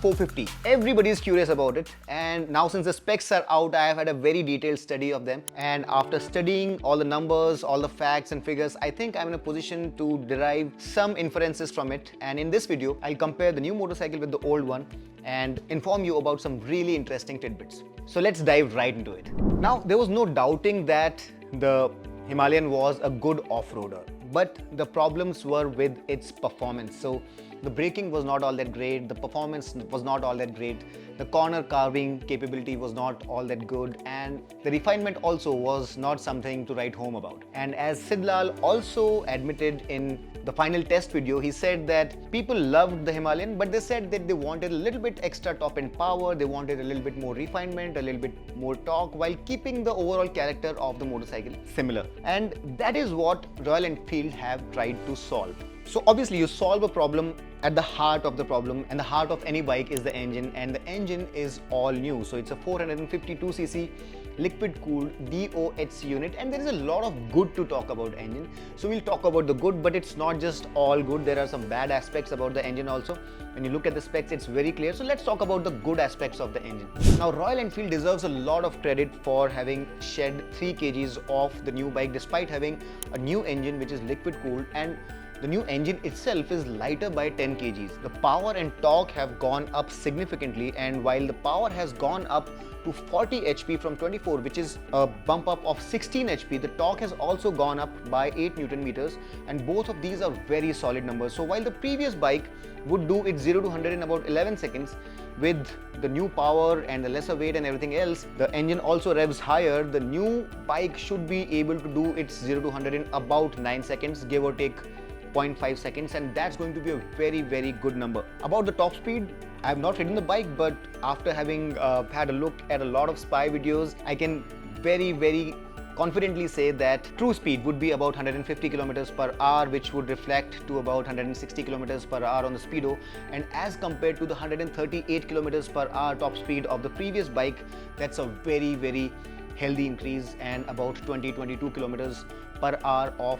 450. Everybody is curious about it, and now since the specs are out, I have had a very detailed study of them, and after studying all the numbers, all the facts and figures, I think I'm in a position to derive some inferences from it. And in this video, I'll compare the new motorcycle with the old one and inform you about some really interesting tidbits. So let's dive right into it. Now, there was no doubting that the Himalayan was a good off-roader, but the problems were with its performance. So the braking was not all that great, the performance was not all that great, the corner carving capability was not all that good, and the refinement also was not something to write home about. And as Sidlal also admitted in the final test video, he said that people loved the Himalayan, but they said that they wanted a little bit extra top-end power, they wanted a little bit more refinement, a little bit more torque, while keeping the overall character of the motorcycle similar. And that is what Royal Enfield have tried to solve. So obviously you solve a problem at the heart of the problem, and the heart of any bike is the engine, and the engine is all new. So it's a 452cc liquid cooled DOHC unit, and there is a lot of good to talk about engine. So we'll talk about the good, but it's not just all good. There are some bad aspects about the engine also. When you look at the specs, it's very clear. So let's talk about the good aspects of the engine. Now, Royal Enfield deserves a lot of credit for having shed 3 kgs off the new bike despite having a new engine which is liquid cooled, and the new engine itself is lighter by 10 kgs. The power and torque have gone up significantly, and while the power has gone up to 40 HP from 24, which is a bump up of 16 HP, the torque has also gone up by 8 Newton meters, and both of these are very solid numbers. So while the previous bike would do its 0 to 100 in about 11 seconds, with the new power and the lesser weight and everything else, the engine also revs higher. The new bike should be able to do its 0 to 100 in about 9 seconds, give or take 0.5 seconds, and that's going to be a very good number. About the top speed, I have not ridden the bike, but after having had a look at a lot of spy videos, I can very confidently say that true speed would be about 150 kilometers per hour, which would reflect to about 160 kilometers per hour on the speedo. And as compared to the 138 kilometers per hour top speed of the previous bike, that's a very healthy increase, and about 20-22 kilometers per hour of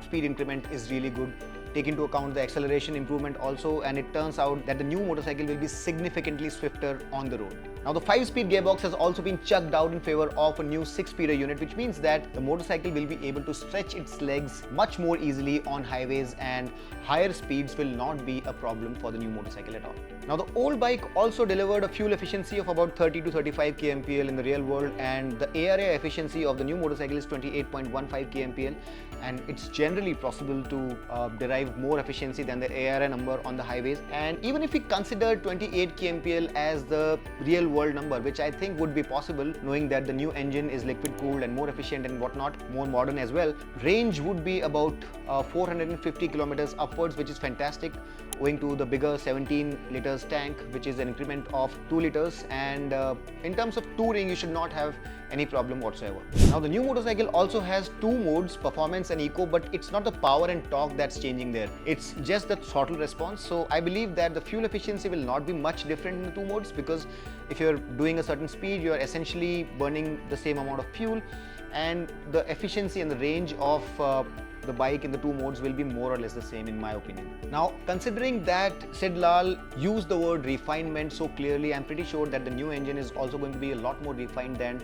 speed increment is really good. Take into account the acceleration improvement also, and it turns out that the new motorcycle will be significantly swifter on the road. Now, the 5-speed gearbox has also been chucked out in favor of a new 6-speeder unit, which means that the motorcycle will be able to stretch its legs much more easily on highways, and higher speeds will not be a problem for the new motorcycle at all. Now, the old bike also delivered a fuel efficiency of about 30 to 35 kmpl in the real world, and the ARA efficiency of the new motorcycle is 28.15 kmpl, and it's generally possible to derive more efficiency than the ARA number on the highways. And even if we consider 28 kmpl as the real world number, which I think would be possible, knowing that the new engine is liquid cooled and more efficient and whatnot, more modern as well, range would be about 450 kilometers upwards, which is fantastic, owing to the bigger 17 liters tank, which is an increment of 2 liters, and in terms of touring, you should not have any problem whatsoever. Now, the new motorcycle also has 2 modes, performance and eco, but it's not the power and torque that's changing there, it's just the throttle response. So I believe that the fuel efficiency will not be much different in the 2 modes, because if you're doing a certain speed, you're essentially burning the same amount of fuel, and the efficiency and the range of the bike in the 2 modes will be more or less the same, in my opinion. Now, considering that Sidlal used the word refinement so clearly, I'm pretty sure that the new engine is also going to be a lot more refined than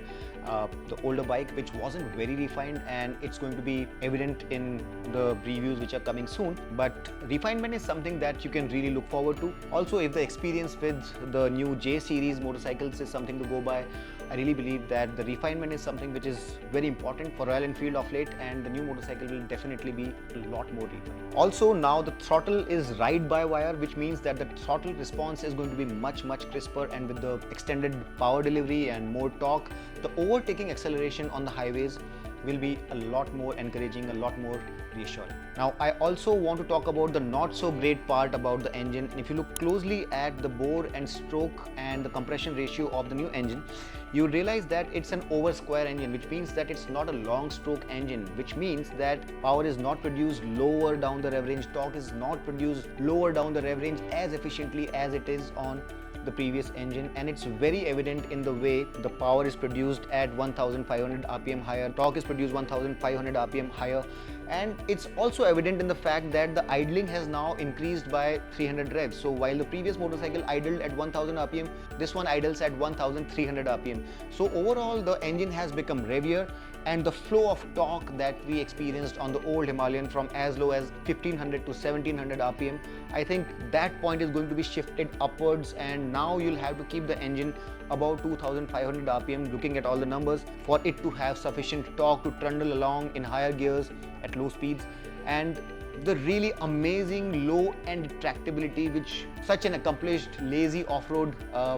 the older bike, which wasn't very refined, and it's going to be evident in the reviews which are coming soon. But refinement is something that you can really look forward to. Also, if the experience with the new J series motorcycles is something to go by, I really believe that the refinement is something which is very important for Royal Enfield of late, and the new motorcycle will definitely be a lot more refined. Also, now the throttle is ride-by-wire, which means that the throttle response is going to be much crisper, and with the extended power delivery and more torque, the overtaking acceleration on the highways will be a lot more encouraging, a lot more reassuring. Now, I also want to talk about the not so great part about the engine. And if you look closely at the bore and stroke and the compression ratio of the new engine, you realize that it's an over square engine, which means that it's not a long stroke engine, which means that power is not produced lower down the rev range, torque is not produced lower down the rev range as efficiently as it is on the previous engine, and it's very evident in the way the power is produced at 1500 rpm higher, torque is produced 1500 rpm higher, and it's also evident in the fact that the idling has now increased by 300 revs. So while the previous motorcycle idled at 1000 rpm, this one idles at 1300 rpm. So overall the engine has become revier, and the flow of torque that we experienced on the old Himalayan from as low as 1500 to 1700 rpm, I think that point is going to be shifted upwards, and now you'll have to keep the engine about 2500 rpm, looking at all the numbers, for it to have sufficient torque to trundle along in higher gears at low speeds. And the really amazing low end tractability which such an accomplished lazy off-road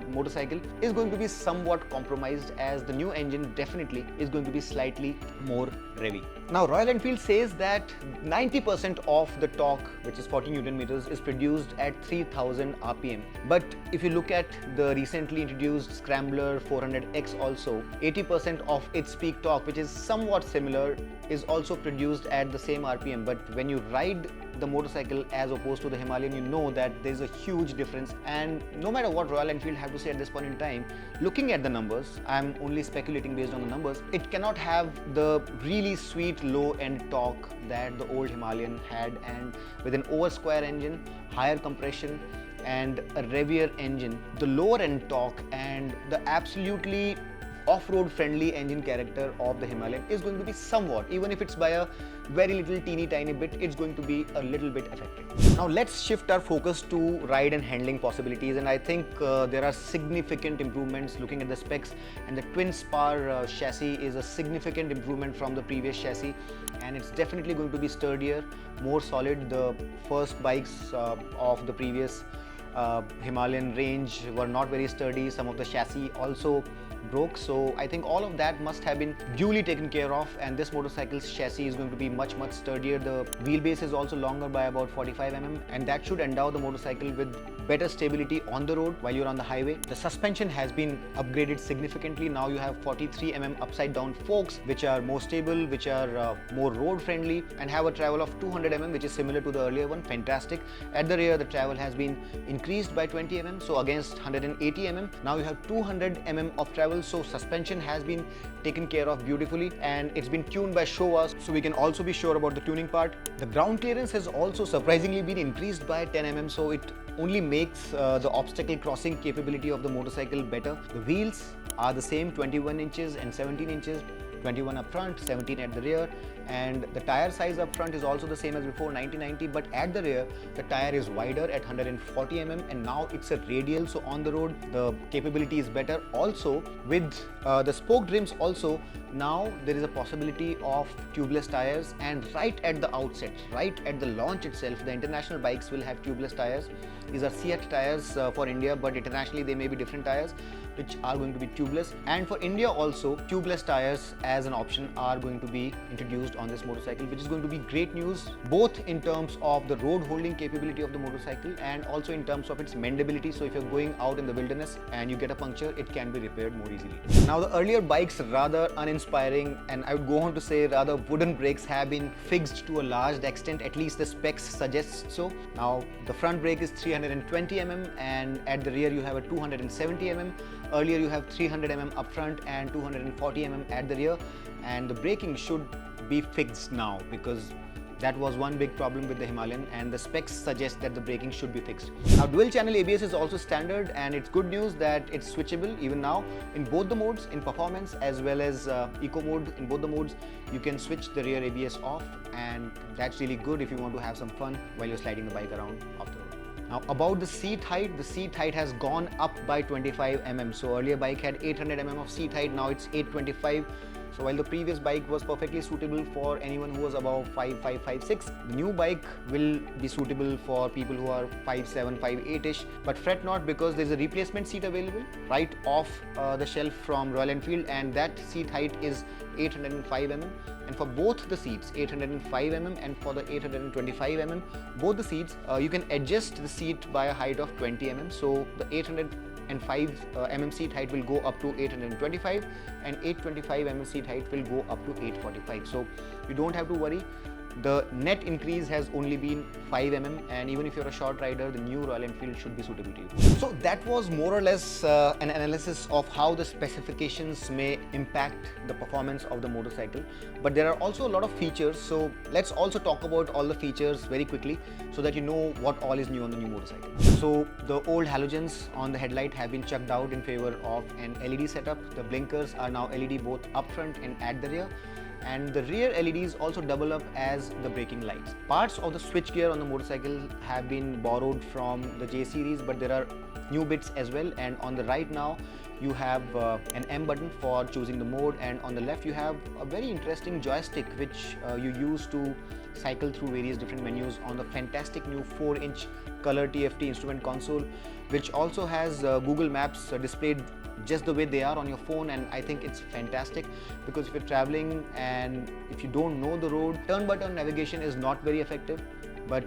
motorcycle is going to be somewhat compromised, as the new engine definitely is going to be slightly more revvy. Now Royal Enfield says that 90% of the torque, which is 40 Newton meters, is produced at 3000 rpm. But if you look at the recently introduced Scrambler 400X also, 80% of its peak torque, which is somewhat similar, is also produced at the same rpm. But when you ride the motorcycle as opposed to the Himalayan, you know that there's a huge difference. And no matter what Royal Enfield have to say at this point in time, looking at the numbers, I'm only speculating based on the numbers, it cannot have the really sweet low end torque that the old Himalayan had, and with an over square engine, higher compression and a revier engine, the lower end torque and the absolutely off-road friendly engine character of the Himalayan is going to be somewhat, even if it's by a very little teeny tiny bit, it's going to be a little bit affected. Now let's shift our focus to ride and handling possibilities, and I think there are significant improvements looking at the specs, and the twin spar chassis is a significant improvement from the previous chassis, and it's definitely going to be sturdier, more solid. The first bikes of the previous Himalayan range were not very sturdy. Some of the chassis also broke, so I think all of that must have been duly taken care of, and this motorcycle's chassis is going to be much sturdier. The wheelbase is also longer by about 45 mm, and that should endow the motorcycle with better stability on the road while you're on the highway. The suspension has been upgraded significantly. Now you have 43 mm upside down forks, which are more stable, which are more road friendly, and have a travel of 200 mm, which is similar to the earlier one. Fantastic. At the rear, the travel has been increased by 20 mm, so against 180 mm, now you have 200 mm of travel. So suspension has been taken care of beautifully, and it's been tuned by Showa, so we can also be sure about the tuning part. The ground clearance has also surprisingly been increased by 10 mm, so it only makes the obstacle crossing capability of the motorcycle better. The wheels are the same, 21 inches and 17 inches, 21 up front, 17 at the rear, and the tire size up front is also the same as before, 90/90, but at the rear the tire is wider at 140 mm, and now it's a radial, so on the road the capability is better. Also with the spoked rims also, now there is a possibility of tubeless tires, and right at the outset, right at the launch itself, the international bikes will have tubeless tires. These are CEAT tires for India, but internationally they may be different tires which are going to be tubeless, and for India also tubeless tires as an option are going to be introduced on this motorcycle, which is going to be great news both in terms of the road holding capability of the motorcycle and also in terms of its mendability. So if you're going out in the wilderness and you get a puncture, it can be repaired more easily. Now the earlier bikes, rather uninspiring, and I would go on to say rather wooden brakes, have been fixed to a large extent, at least the specs suggest so. Now the front brake is 320 mm, and at the rear you have a 270 mm. Earlier you have 300 mm up front and 240 mm at the rear, and the braking should be fixed now because that was one big problem with the Himalayan, and the specs suggest that the braking should be fixed. Now dual channel ABS is also standard, and it's good news that it's switchable even now in both the modes, in performance as well as eco mode. In both the modes you can switch the rear ABS off, and that's really good if you want to have some fun while you're sliding the bike around off the road. Now about the seat height has gone up by 25 mm. So earlier bike had 800 mm of seat height, now it's 825. So while the previous bike was perfectly suitable for anyone who was above 5'5", 5'6", the new bike will be suitable for people who are 5'7", 5'8"-ish. But fret not, because there's a replacement seat available right off the shelf from Royal Enfield, and that seat height is 805 mm. And for both the seats, 805 mm and for the 825 mm, both the seats, you can adjust the seat by a height of 20 mm. So the 805 mm seat height will go up to 825, and 825 mm seat height will go up to 845. So you don't have to worry. The net increase has only been 5 mm, and even if you're a short rider, the new Royal Enfield should be suitable to you. So that was more or less an analysis of how the specifications may impact the performance of the motorcycle. But there are also a lot of features, so let's also talk about all the features very quickly so that you know what all is new on the new motorcycle. So the old halogens on the headlight have been chucked out in favor of an LED setup. The blinkers are now LED both up front and at the rear, and the rear LEDs also double up as the braking lights. Parts of the switchgear on the motorcycle have been borrowed from the J series, but there are new bits as well. And on the right now you have an M button for choosing the mode, and on the left you have a very interesting joystick which you use to cycle through various different menus on the fantastic new 4-inch color TFT instrument console, which also has Google Maps displayed just the way they are on your phone. And I think it's fantastic because if you're traveling and if you don't know the road, turn-by-turn navigation is not very effective, but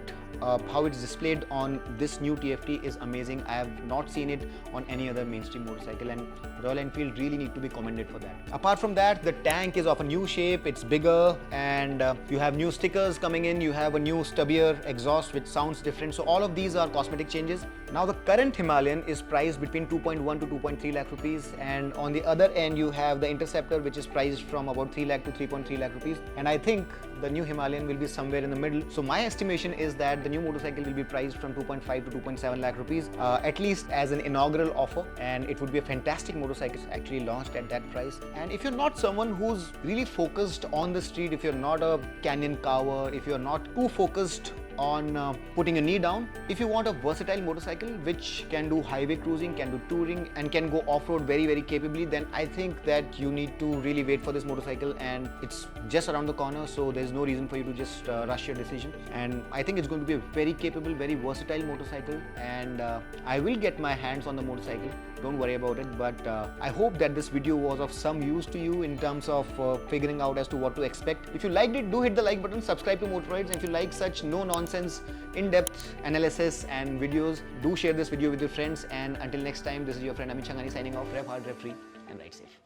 how it's displayed on this new TFT is amazing. I have not seen it on any other mainstream motorcycle, and Royal Enfield really need to be commended for that. Apart from that, the tank is of a new shape, it's bigger, and you have new stickers coming in, you have a new stubbier exhaust which sounds different. So all of these are cosmetic changes. Now the current Himalayan is priced between 2.1 to 2.3 lakh rupees, and on the other end you have the Interceptor, which is priced from about 3 lakh to 3.3 lakh rupees, and I think the new Himalayan will be somewhere in the middle. So my estimation is that the new motorcycle will be priced from 2.5 to 2.7 lakh rupees, at least as an inaugural offer, and it would be a fantastic motorcycle actually launched at that price. And if you're not someone who's really focused on the street, if you're not a canyon cower, if you're not too focused on putting a knee down, if you want a versatile motorcycle which can do highway cruising, can do touring, and can go off-road very capably, then I think that you need to really wait for this motorcycle, and it's just around the corner, so there's no reason for you to just rush your decision. And I think it's going to be a very capable, very versatile motorcycle, and I will get my hands on the motorcycle, don't worry about it. But I hope that this video was of some use to you in terms of figuring out as to what to expect. If you liked it, do hit the like button, subscribe to Motoroids, and if you like such no-nonsense, in-depth analysis and videos, do share this video with your friends. And until next time, this is your friend Amit Changani signing off. Rev hard, rev free, and ride safe.